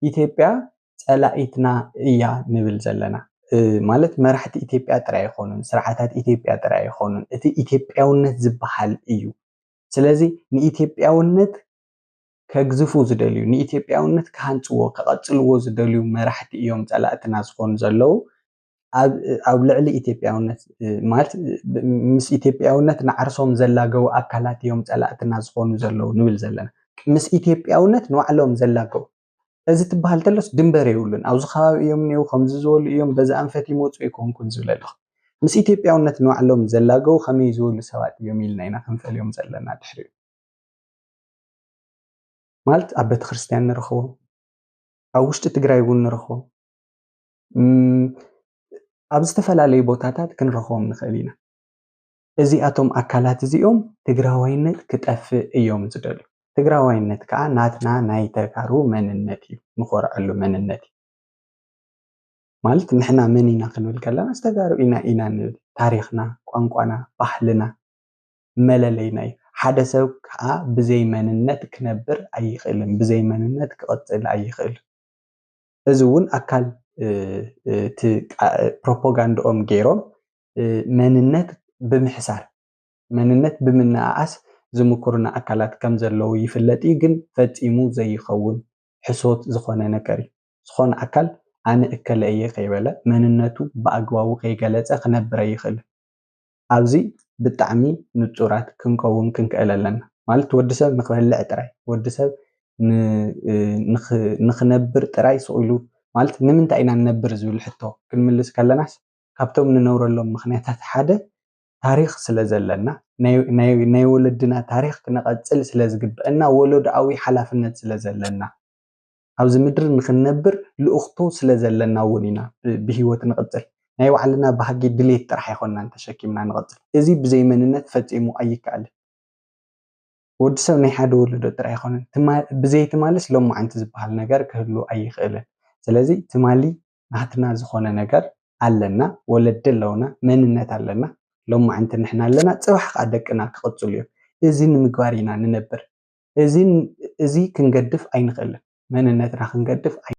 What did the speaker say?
ኢትዮጵያ ጸላኢትና እያ ንብል ዘለና ማለት መራሕቲ ኢትዮጵያ ጥራይ አይኮኑን ስርዓታት ኢትዮጵያ ጥራይ አይኮኑን እቲ ኢትዮጵያውነት ዝበሃል እዩ ስለዚ ንኢትዮጵያውነት ከግዝፉ ዝደልዩ ንኢትዮጵያውነት ከሃንጽዎ ከቀጽልዎ ዝደልዩ መራሕቲ እዮም ጸላእትና ዝኾኑ ዘለው ኣብ ልዕሊ ኢትዮጵያውነት ማለት ምስ ኢትዮጵያውነት ንዓርሶም ዘላገው ኣካላት እዮም ጸላእትና ዝኾኑ ዘለው ንብል ዘለና ምስ ኢትዮጵያውነት ንባዕሎም ዘላገው እዚ ትበሃል ተለስ ድንበር የብሉን ኣብዚ ከባቢ እዮም ነው ከምዚ ዝበሉ እዮም በዛ አንፈት ይመጹ ይኮንኩን ዝብለልህ ምስ ኢትዮጵያውነት ንባዕሎም ዘላገው ከመይ ዝበሉ ሰባት እዮም ኢልና ኢና ክንፈልዮም ዘለና ድሕሪኡ ማለት ኣብ ቤተ ክርስቲያን ንረኽቦም ኣብ ውሽጢ ትግራይ እውን ንረኽቦም ኣብ ዝተፈላለዩ ቦታታት ክንረኽቦም ንኽእል ኢና እዚኣቶም ኣካላት እዚኦም ትግራዋይነት ክጠፍእ እዮም ዝደልዩ ትግራዋይነት ከዓ ናትና ናይ ተጋሩ መንነት እዩ ንኾርዐሉ መንነት እዩ ማለት ንሕና መን ኢና ክንብል ከለና ዝተጋሩ ኢና ንብል ታሪኽና ቋንቋና ባህልና መለለይና እዩ ሓደ ሰብ ከዓ ብዘይ መንነት ክነብር ኣይኽእልን ብዘይ መንነት ክቐጽል ኣይኽእልን እዚ እውን ኣካል እቲ ፕሮፓጋንዳኦም ገይሮም መንነት ብምሕሳር መንነት ብምንኣኣስ ዝምኩሩና ኣካላት ከም ዘለው ይፍለጥ ግን ፈጺሙ ዘይኸውን ሕሶት ዝኾነ ነገር እዩ ዝኾነ ኣካል ኣነ እከለ እየ ከይበለ መንነቱ ብኣግባቡ ከይገለጸ ክነብር ኣይኽእል ኣብዚ ብጣዕሚ ንጹራት ክንከውን ክንክእል ኣለና ማለት ወዲሰብ ንኽበልዕ ጥራይ ወዲሰብ ንኽነብር ጥራይ ስኢሉ ማለት ንምንታይ ኢና ንነብር ዝብል ሕቶ ክንምልስ ከለናስ ካብቶም ንነብረሎም ምኽንያታት ሓደ ታሪኽ ስለዘለና ናይ ወለድና ታሪኽ ክነቐጽል ስለዝግብአና ወለዶኣዊ ሓላፍነት ስለዘለና ኣብዚ ምድሪ ንኽነብር ልኡኽቶ ስለዘለና እውን ኢና ብሂወት ንቕጽል ናይ ባዕልና ባህጊ ድሌት ጥራሕ ኣይኮንናን ተሸኪምና ንቐጽል እዚ ብዘይ መንነት ፈጺሙ ኣይከኣልን ወዲሰብ ናይ ሓደ ወለዶ ጥራሕ ኣይኮነን ብዘይ ትማልስ ሎማዓንቲ ዝበሃል ነገር ክህሉ ኣይኽእልን ስለዚ ትማሊ ናትና ዝኾነ ነገር ኣለና ወለዲ ኣለውና መንነት ኣለና ሎማዓንቲ ንሕና ኣለና ጽባሕ ከዓ ደቅና ክቕጽሉ እዮም እዚ ንምግባር ኢና ንነብር እዚ ክንገድፍ ኣይንኽእልን መንነትና ክንገድፍ